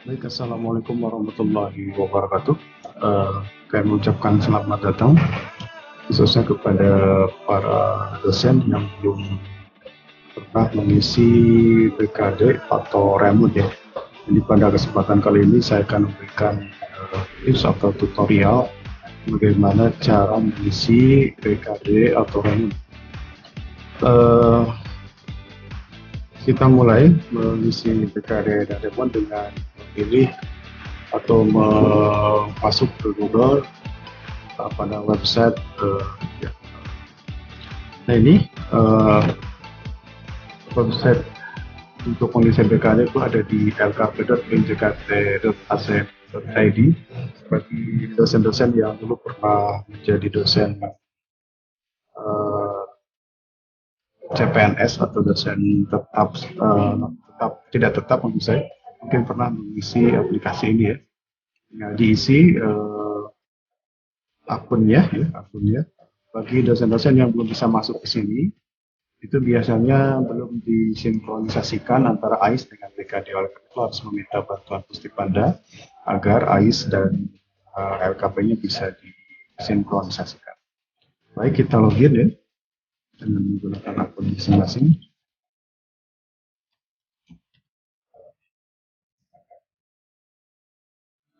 Baik, Assalamualaikum warahmatullahi wabarakatuh. Kami mengucapkan selamat datang khususnya kepada para dosen yang belum pernah mengisi BKD atau remote ya. Jadi pada kesempatan kali ini saya akan memberikan tips atau tutorial bagaimana cara mengisi BKD atau remote. Eh, kita mulai mengisi BKD dan remote dengan memilih atau masuk ke Google pada website ya. Nah ini website untuk mengisi BKD itu ada di lkp.pjkt.ac.id. Bagi dosen-dosen yang dulu pernah menjadi dosen eh, CPNS atau dosen tidak tetap menurut saya mungkin pernah mengisi aplikasi ini ya. Nah, diisi akunnya. Bagi dosen-dosen yang belum bisa masuk ke sini, itu biasanya belum disinkronisasikan antara AIS dengan BKD. Oleh karena itu harus meminta bantuan Pustipanda agar AIS dan LKP-nya bisa disinkronisasikan. Baik, kita login ya dengan menggunakan akun masing-masing.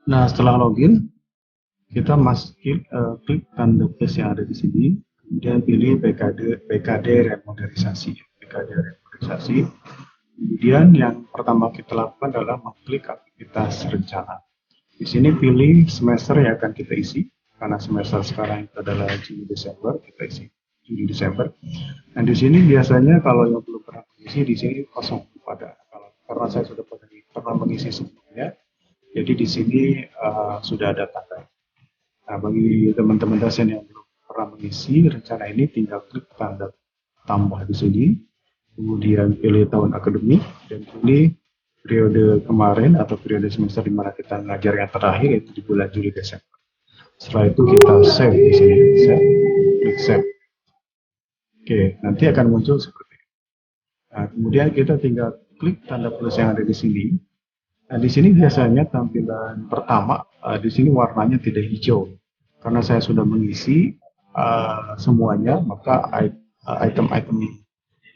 Nah, setelah login, kita klik tanda plus yang ada di sini, kemudian pilih BKD remodelisasi. BKD remodelisasi. Kemudian yang pertama kita lakukan adalah mengklik aktivitas rencana. Di sini pilih semester yang akan kita isi, karena semester sekarang itu adalah Juni Desember, kita isi Juni Desember. Dan di sini biasanya kalau yang belum pernah mengisi di sini kosong pada karena saya sudah pernah mengisi sebelumnya, jadi di sini sudah ada tanda. Nah, bagi teman-teman dosen yang belum pernah mengisi rencana ini, tinggal klik tanda tambah di sini, kemudian pilih tahun akademik, dan pilih periode kemarin atau periode semester di mana kita ngajar yang terakhir, yaitu di bulan Juli Desember. Setelah itu kita save di sini, klik save. Oke, nanti akan muncul seperti ini. Nah, kemudian kita tinggal klik tanda plus yang ada di sini. Nah, di sini biasanya tampilan pertama, di sini warnanya tidak hijau. Karena saya sudah mengisi semuanya, maka item-item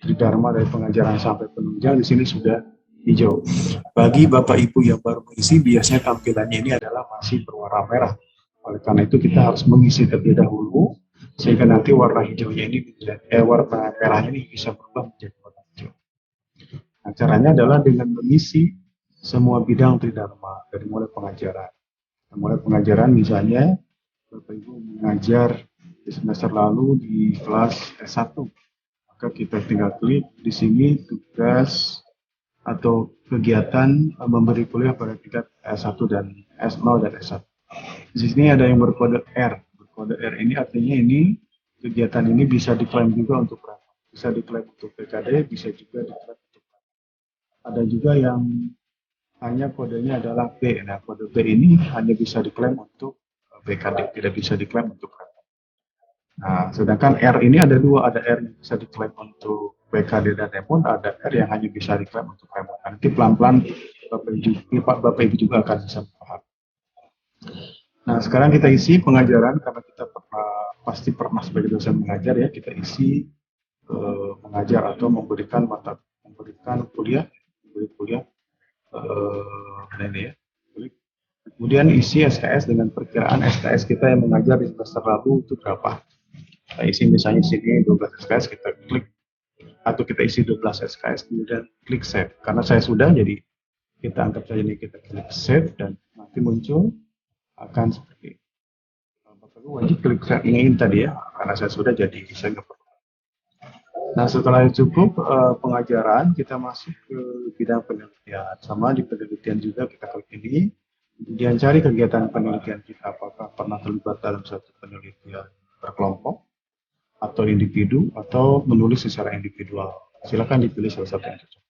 Tridharma dari pengajaran sampai penunjang di sini sudah hijau. Bagi Bapak Ibu yang baru mengisi, biasanya tampilannya ini adalah masih berwarna merah. Oleh karena itu kita harus mengisi terlebih dahulu, sehingga nanti warna hijaunya ini, warna merahnya ini bisa berubah menjadi warna hijau. Nah, caranya adalah dengan mengisi semua bidang Tridharma dari mulai pengajaran. Mulai pengajaran misalnya Bapak Ibu mengajar di semester lalu di kelas S1, maka kita tinggal klik di sini tugas atau kegiatan memberi kuliah pada tingkat S1 dan S0 dan S1. Di sini ada yang berkode R. Berkode R ini artinya ini kegiatan ini bisa diklaim juga untuk bisa diklaim untuk PKD, bisa juga diklaim untuk ada juga yang hanya kodenya adalah B. Nah, kode B ini hanya bisa diklaim untuk BKD, tidak bisa diklaim untuk remote. Nah, sedangkan R ini ada dua, ada R yang bisa diklaim untuk BKD dan remote, ada R yang hanya bisa diklaim untuk remote. Nanti pelan-pelan Bapak Ibu juga akan bisa paham. Nah, sekarang kita isi pengajaran karena kita pasti pernah sebagai dosen mengajar ya, kita isi mengajar atau memberikan kuliah, ini ya. Kemudian isi SKS dengan perkiraan SKS kita yang mengajar di semester lalu itu berapa. Kita isi misalnya sini 12 SKS, kita klik atau kita isi 12 SKS kemudian klik save. Karena saya sudah, jadi kita anggap saja ini kita klik save dan nanti muncul akan seperti ini. Bapak wajib klik save ini tadi ya, karena saya sudah jadi saya nggak perlu. Nah, setelah cukup pengajaran, kita masuk ke bidang penelitian. Sama di penelitian juga kita klik ini, kemudian cari kegiatan penelitian kita, apakah pernah terlibat dalam suatu penelitian berkelompok, atau individu, atau menulis secara individual. Silakan dipilih salah satu yang cocok.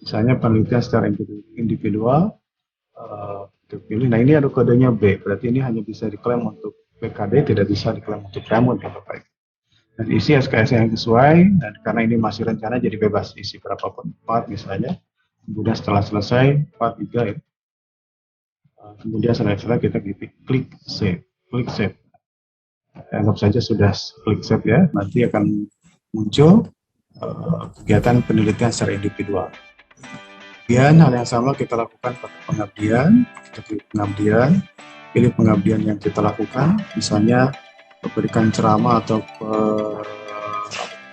Misalnya penelitian secara individual, kita pilih. Nah, ini ada kodenya B, berarti ini hanya bisa diklaim untuk PKD, tidak bisa diklaim untuk remote ya Bapak. Dan isi SKS yang sesuai, dan karena ini masih rencana jadi bebas isi berapapun, 4 misalnya. Kemudian setelah selesai, 4, 3 ya. Kemudian setelah kita klik save. Klik save. Anggap saja sudah klik save ya. Nanti akan muncul kegiatan penelitian secara individual. Kemudian hal yang sama kita lakukan pada pengabdian. Kita klik pengabdian. Pilih pengabdian yang kita lakukan. Misalnya memberikan ceramah atau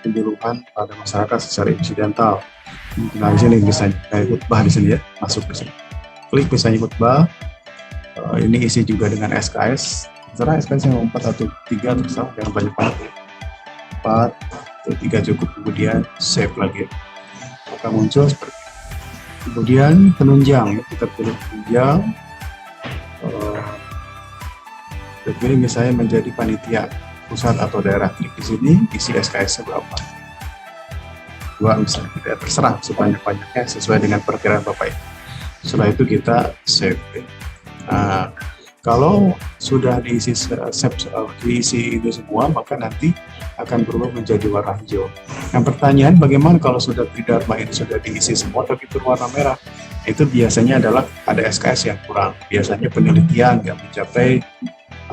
penyuluhan pada masyarakat secara insidental. Nah, di sini bisa khutbah di sini ya, masuk ke sini. Klik misalnya khutbah. Ini isi juga dengan SKS. Terserah SKS yang 4 atau 3 terserah, jangan banyak-banyak ya. 4 atau 3 cukup, kemudian save lagi. Maka muncul seperti ini. Kemudian penunjang ya, kita pilih penunjang. Kita pilih misalnya menjadi panitia pusat atau daerah. Klik di sini, isi SKS berapa. 2 misalnya, kita terserah sebanyak-banyaknya sesuai dengan perkiraan Bapak. Setelah itu kita save. Nah, kalau sudah diisi itu semua, maka nanti akan berubah menjadi warna hijau. Yang pertanyaan, bagaimana kalau sudah Tridharma ini sudah diisi semua tapi berwarna merah? Itu biasanya adalah ada SKS yang kurang. Biasanya penelitian nggak mencapai,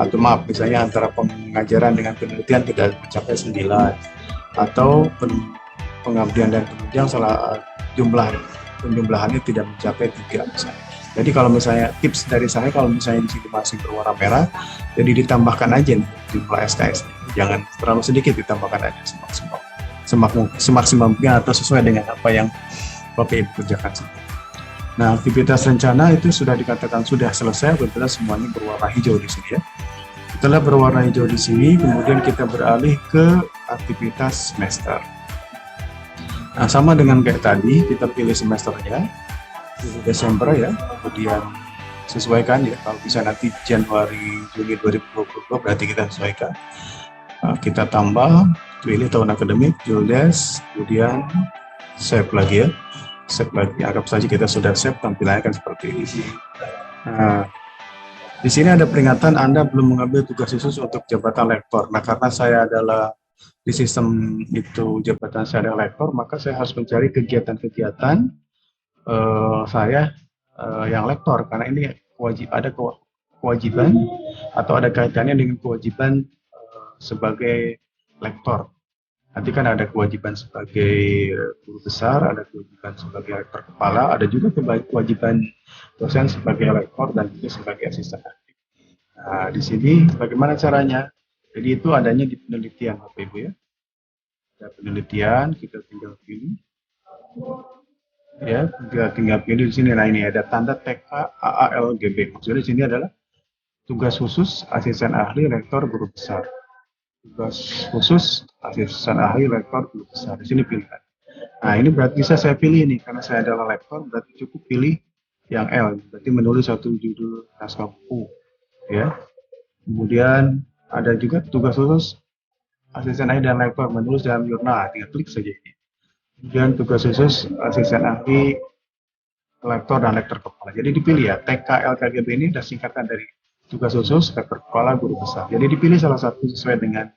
atau maaf, misalnya antara pengajaran dengan penelitian tidak mencapai 9, atau pengabdian dan penunjang salah penjumlahannya tidak mencapai 3 misalnya. Jadi kalau misalnya tips dari saya, kalau misalnya di sini masih berwarna merah, jadi ditambahkan aja nih jumlah SKS. Jangan terlalu sedikit, ditambahkan aja semaksimal mungkin atau sesuai dengan apa yang Bapak Ibu kerjakan. Nah, aktivitas rencana itu sudah dikatakan sudah selesai, betul semuanya berwarna hijau di sini ya. Setelah berwarna hijau di sini, kemudian kita beralih ke aktivitas semester. Nah, sama dengan kayak tadi, kita pilih semesternya. Desember ya, kemudian sesuaikan ya, kalau bisa nanti Januari Juni 2022 berarti kita sesuaikan. Kita tambah, pilih tahun akademik, Julius, kemudian save lagi ya, save lagi. Anggap saja kita sudah save, tampilannya akan seperti ini. Nah, di sini ada peringatan Anda belum mengambil tugas khusus untuk jabatan lektor. Nah, karena saya adalah di sistem itu jabatan saya adalah lektor, maka saya harus mencari kegiatan-kegiatan saya yang lektor, karena ini ada kewajiban atau ada kaitannya dengan kewajiban sebagai lektor. Nanti kan ada kewajiban sebagai guru besar, ada kewajiban sebagai lektor kepala, ada juga kewajiban dosen sebagai lektor dan juga sebagai asisten aktif. Nah, di sini bagaimana caranya? Jadi itu adanya di penelitian Bapak Ibu ya. Ada penelitian, kita tinggal pilih. Ya, tinggal pilih di sini. Nah, ini ada tanda TK AALGB. Maksudnya di sini adalah tugas khusus asisten ahli rektor guru besar. Tugas khusus asisten ahli rektor guru besar. Di sini pilihan. Nah, ini berarti bisa saya pilih ini karena saya adalah lektor, berarti cukup pilih yang L. Berarti menulis satu judul naskah buku. Ya. Kemudian ada juga tugas khusus asisten ahli dan lektor menulis dalam jurnal. Tinggal klik saja ini. Kemudian tugas khusus asisten ahli lektor dan lektor kepala. Jadi dipilih ya, TKLKGB ini adalah singkatan dari tugas khusus lektor kepala guru besar. Jadi dipilih salah satu sesuai dengan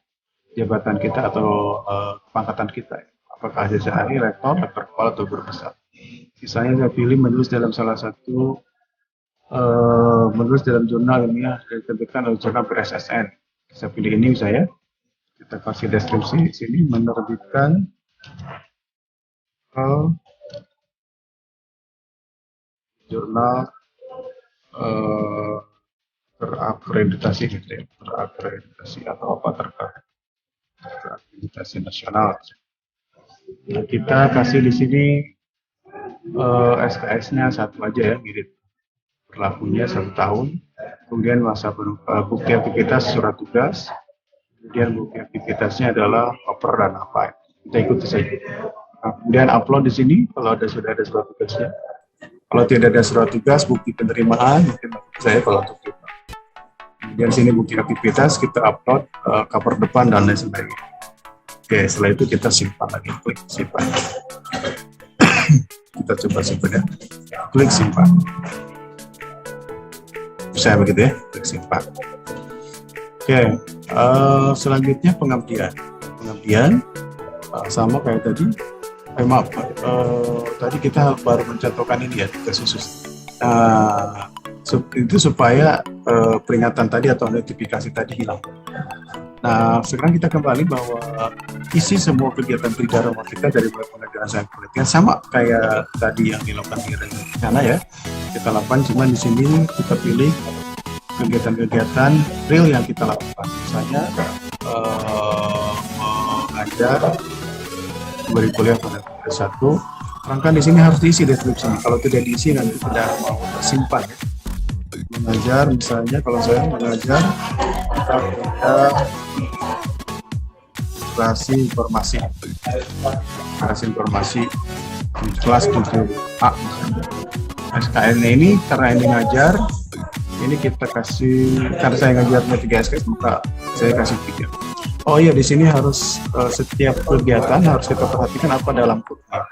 jabatan kita atau pangkatan kita. Apakah asisten ahli, lektor, lektor kepala atau guru besar. Misalnya saya pilih menulis dalam salah satu menulis dalam jurnal ilmiah diterbitkan oleh jurnal BRSSN. Saya pilih ini saya. Kita kasih deskripsi di sini menerbitkan jurnal terakreditasi gitu ya, terakreditasi atau apa terakreditasi nasional. Nah, kita kasih di sini SKS-nya satu aja ya, mirip berlakunya 1 tahun. Kemudian masa bukti aktivitas surat tugas. Kemudian bukti aktivitasnya adalah oper dan apa. Kita ikuti saja. Nah, kemudian upload di sini kalau sudah ada surat tugasnya. Kalau tidak ada surat tugas, bukti penerimaan mungkin saya kalau untuk kita. Kemudian sini bukti aktivitas kita upload cover depan dan lain sebagainya. Oke, setelah itu kita simpan lagi, klik simpan. Kita coba simpan ya, klik simpan. Bisa begitu ya, klik simpan. Oke, selanjutnya pengabdian. Pengabdian sama kayak tadi. Maaf, tadi kita baru mencontohkan ini ya, tugas khusus. Itu supaya peringatan tadi atau notifikasi tadi hilang. Nah, sekarang kita kembali bahwa isi semua kegiatan Tridharma kita dari mulai pengajaran sampai penelitian sama kayak tadi yang dilakukan di rencana ya. Kita lakukan, cuma di sini kita pilih kegiatan-kegiatan real yang kita lakukan. Misalnya mengajar, beri kuliah pada satu. Rangkaian di sini harus diisi deskripsinya. Kalau tidak diisi nanti tidak mau tersimpan. Ya. Mengajar, misalnya kalau saya mengajar, maka ada kreasi informasi di kelas 7A. SKN ini karena ini ngajar, ini kita kasih, karena saya ngajarnya 3 SKS, maka saya kasih 3. Oh iya, di sini harus setiap kegiatan harus kita perhatikan apa dalam kurungnya.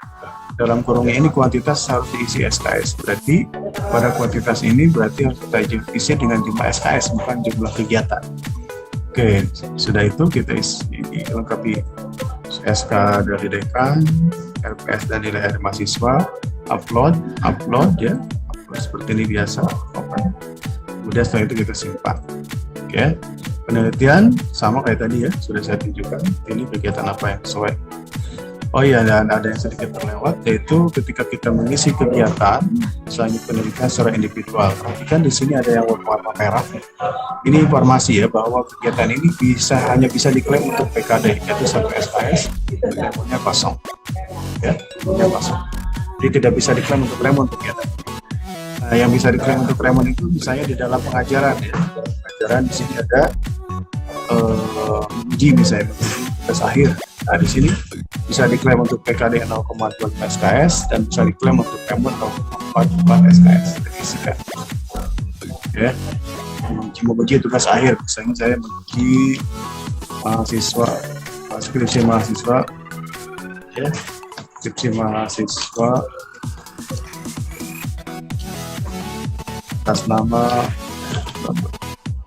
Dalam kurungnya ini kuantitas harus diisi SKS. Berarti pada kuantitas ini berarti harus kita isi dengan jumlah SKS, bukan jumlah kegiatan. Oke, sudah itu kita isi lengkapi SK dari dekan, RPS dan nilai dari mahasiswa, upload ya, upload seperti ini biasa. Kemudian setelah itu kita simpan. Oke, penelitian sama kayak tadi ya, sudah saya tunjukkan. Ini kegiatan apa yang sesuai. Oh iya, dan ada yang sedikit terlewat, yaitu ketika kita mengisi kegiatan, misalnya penelitian secara individual. Perhatikan di sini ada yang warna merah. Ini informasi ya bahwa kegiatan ini hanya bisa diklaim untuk PKD, yaitu sampai SKS, remonya kosong. Ya, remonya kosong. Jadi tidak bisa diklaim untuk remon kegiatan. Nah, yang bisa diklaim untuk remon itu misalnya di dalam pengajaran ya. Pengajaran di sini ada uji misalnya, tugas akhir. Nah, di sini bisa diklaim untuk PKD 0,2 SKS dan bisa diklaim untuk remon 0,4 SKS. Diisikan. Ya. Menguji tugas akhir, misalnya saya menguji mahasiswa, skripsi mahasiswa, ya, skripsi mahasiswa atas nama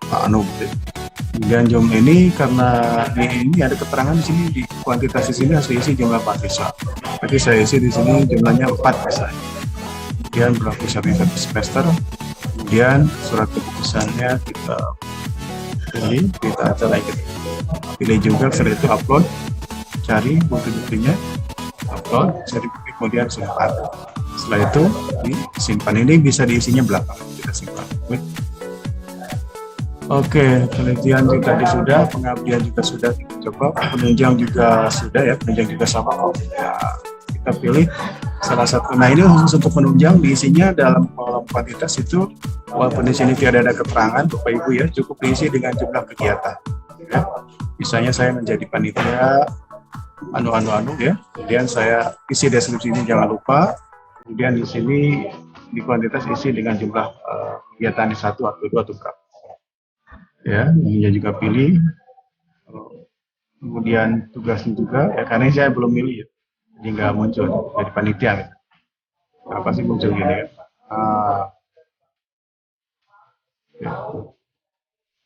Pak Anub. Dan jumlah ini karena ini ada keterangan di sini di kuantitas di sini harus diisi jumlah mahasiswa. Jadi saya isi di sini jumlahnya 4 misalnya. Kemudian berlaku satu semester. Kemudian surat keputusannya kita pilih, kita atur lagi. Pilih juga, setelah itu upload, cari bukti-buktinya, upload, cari bukti, kemudian simpan. Setelah itu disimpan. Ini bisa diisinya belakang, kita simpan. Oke, penelitian juga sudah, pengabdian juga sudah kita coba, penunjang juga sudah ya, penunjang juga sama. Ya, kita pilih salah satu. Nah, ini khusus untuk penunjang, diisinya dalam kolom kuantitas itu, walaupun di sini tidak ada keterangan, Bapak Ibu ya, cukup diisi dengan jumlah kegiatan. Ya. Misalnya saya menjadi panitia, ya, kemudian saya isi deskripsi ini jangan lupa, kemudian di sini di kuantitas isi dengan jumlah kegiatan di 1 atau 2 atau berapa. Ya, ini juga pilih, kemudian tugasnya juga, ya karena saya belum milih ya, jadi nggak muncul dari panitia. Gitu. Apa sih muncul gini ya? Ya.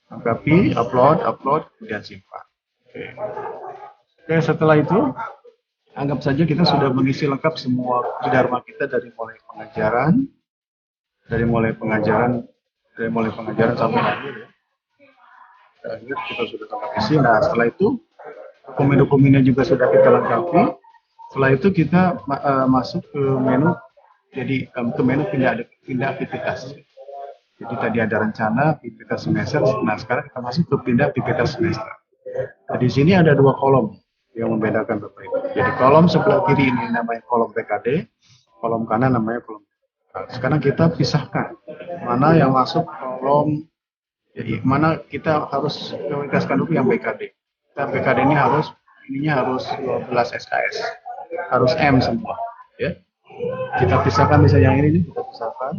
Lengkapi, upload, kemudian simpan. Oke, setelah itu, anggap saja kita sudah mengisi lengkap semua Tridharma kita dari mulai pengajaran sampai akhir ya. Akhir kita sudah lengkap isi. Nah, setelah itu dokumen-dokumennya juga sudah kita lengkapi. Setelah itu kita masuk ke menu, jadi ke menu pindah aktivitas. Jadi tadi ada rencana aktivitas semester. Nah, sekarang kita masuk ke pindah aktivitas semester. Nah, di sini ada 2 kolom yang membedakan Bapak Ibu. Jadi kolom sebelah kiri ini namanya kolom PKD, kolom kanan namanya kolom. Nah, sekarang kita pisahkan mana yang masuk kolom. Jadi mana kita harus prioritaskan dulu yang PKD. Kita PKD ini harus 12 SKS, harus M semua. Ya. Kita pisahkan misalnya yang ini kita pisahkan,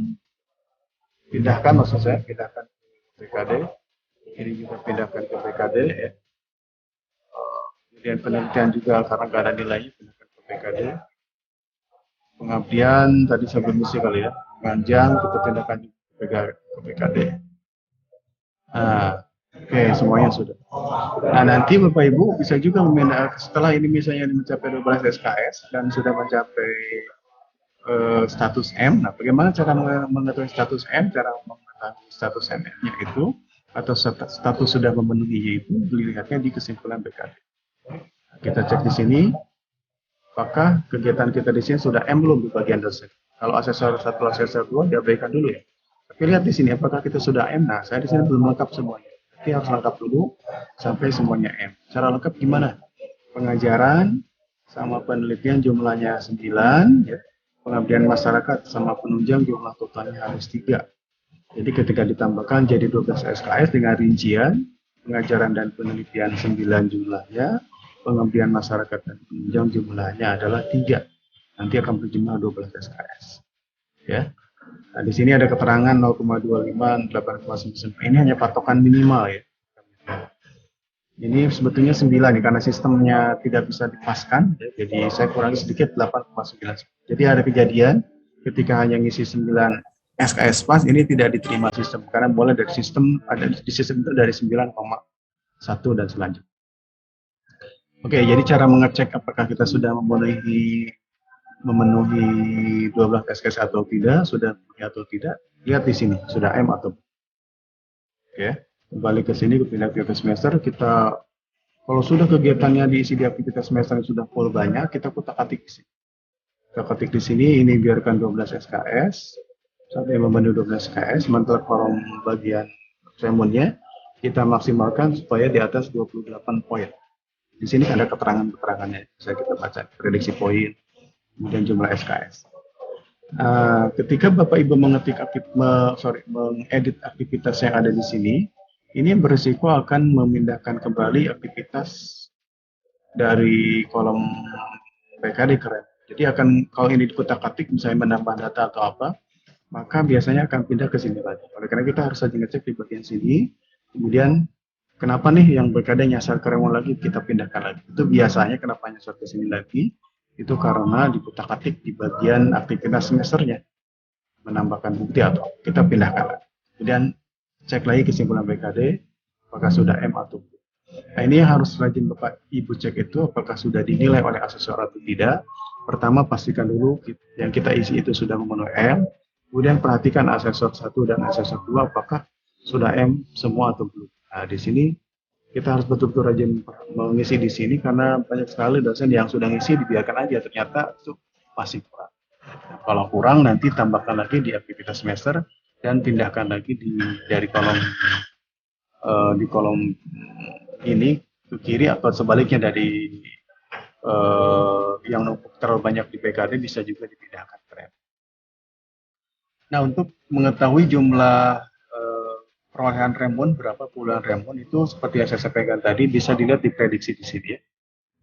pindahkan maksud saya, pindahkan ke PKD. Ini juga pindahkan ke PKD. Ya. Kemudian penelitian juga karena nggak ada nilainya pindahkan ke PKD. Pengabdian tadi sebelum isi kali ya, panjang kita pindahkan ke PKD. Nah, oke, semuanya sudah. Nah, nanti Bapak Ibu bisa juga setelah ini misalnya mencapai 12 SKS dan sudah mencapai status M. Nah, bagaimana cara mengetahui status M? Cara status MF-nya itu atau status sudah memenuhinya itu dilihatnya di kesimpulan BKD. Kita cek di sini, apakah kegiatan kita di sini sudah M belum di bagian dosen. Kalau asesor 1, asesor 2 diabaikan dulu ya. Tapi lihat di sini apakah kita sudah M. Nah, saya di sini belum lengkap semuanya. Jadi harus lengkap dulu sampai semuanya M. Cara lengkap gimana? Pengajaran sama penelitian jumlahnya 9, ya. Pengabdian masyarakat sama penunjang jumlah totalnya harus 3. Jadi ketika ditambahkan jadi 12 SKS dengan rincian pengajaran dan penelitian 9 jumlahnya, pengabdian masyarakat dan penunjang jumlahnya adalah 3. Nanti akan berjumlah 12 SKS. Ya. Nah, di sini ada keterangan 0,25, 8,9. Ini hanya patokan minimal ya. Ini sebetulnya 9 nih, karena sistemnya tidak bisa dipaskan, ya, jadi saya kurangi sedikit 8,9. Jadi ada kejadian ketika hanya ngisi 9 SKS pas, ini tidak diterima sistem, karena boleh dari sistem, ada di sistem itu dari 9,1 dan selanjutnya. Oke, jadi cara mengecek apakah kita sudah memenuhi 12 SKS atau tidak, sudah memenuhi atau tidak, lihat di sini, sudah M atau belum. Oke. Kembali ke sini, ke pindah aktivitas semester, kita kalau sudah kegiatannya diisi di aktivitas semester yang sudah full banyak, kita kutak-atik di sini. Kita ketik di sini, ini biarkan 12 SKS, sampai memenuhi 12 SKS, sementara kolom bagian remunnya kita maksimalkan supaya di atas 28 poin. Di sini ada keterangan-keterangannya, bisa kita baca, prediksi poin, kemudian jumlah SKS. Ketika Bapak Ibu mengedit aktivitas yang ada di sini, ini berisiko akan memindahkan kembali aktivitas dari kolom PKD keren. Jadi kalau ini dikutak-atik misalnya menambah data atau apa, maka biasanya akan pindah ke sini lagi. Oleh karena kita harus saja ngecek di bagian sini, kemudian kenapa nih yang BKD nyasar ke remon lagi, kita pindahkan lagi. Itu biasanya kenapa nyasar ke sini lagi, itu karena dikutak-atik di bagian aktivitas semesternya. Menambahkan bukti atau kita pindahkan lagi. Kemudian cek lagi kesimpulan BKD, apakah sudah M atau belum. Nah, ini yang harus rajin Bapak Ibu cek itu, apakah sudah dinilai oleh asesor atau tidak. Pertama, pastikan dulu yang kita isi itu sudah memenuhi M. Kemudian perhatikan asesor 1 dan asesor 2, apakah sudah M semua atau belum. Nah, di sini kita harus betul-betul rajin mengisi di sini, karena banyak sekali dosen yang sudah ngisi dibiarkan aja, ternyata itu masih kurang. Nah, kalau kurang, nanti tambahkan lagi di aktivitas semester, dan pindahkan lagi dari kolom ini ke kiri, atau sebaliknya dari yang numpuk terlalu banyak di PKD bisa juga dipindahkan ke rem. Nah, untuk mengetahui jumlah perolehan remon, berapa puluhan remon, itu seperti yang saya sampaikan tadi bisa dilihat di prediksi di sini ya.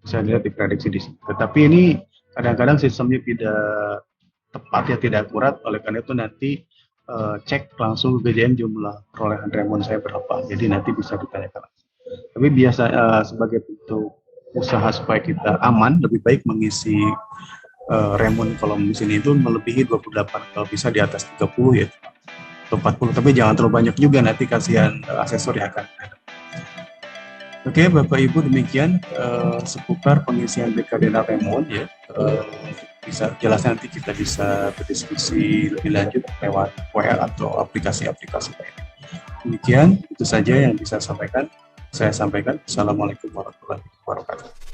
Bisa dilihat di prediksi di sini. Tetapi ini kadang-kadang sistemnya tidak tepat ya, tidak akurat, oleh karena itu nanti cek langsung ke BJM jumlah perolehan remon saya berapa, jadi nanti bisa ditanyakan. Tapi biasa sebagai bentuk usaha supaya kita aman, lebih baik mengisi remon kolom di sini itu melebihi 28, kalau bisa di atas 30 ya, atau 40, tapi jangan terlalu banyak juga, nanti kasihan asesor yang akan. Oke, Bapak Ibu, demikian seputar pengisian BKD dan remon ya. Bisa jelasnya nanti kita bisa berdiskusi lebih lanjut lewat WA atau aplikasi-aplikasi lainnya. Demikian, itu saja yang bisa saya sampaikan. Assalamualaikum warahmatullahi wabarakatuh.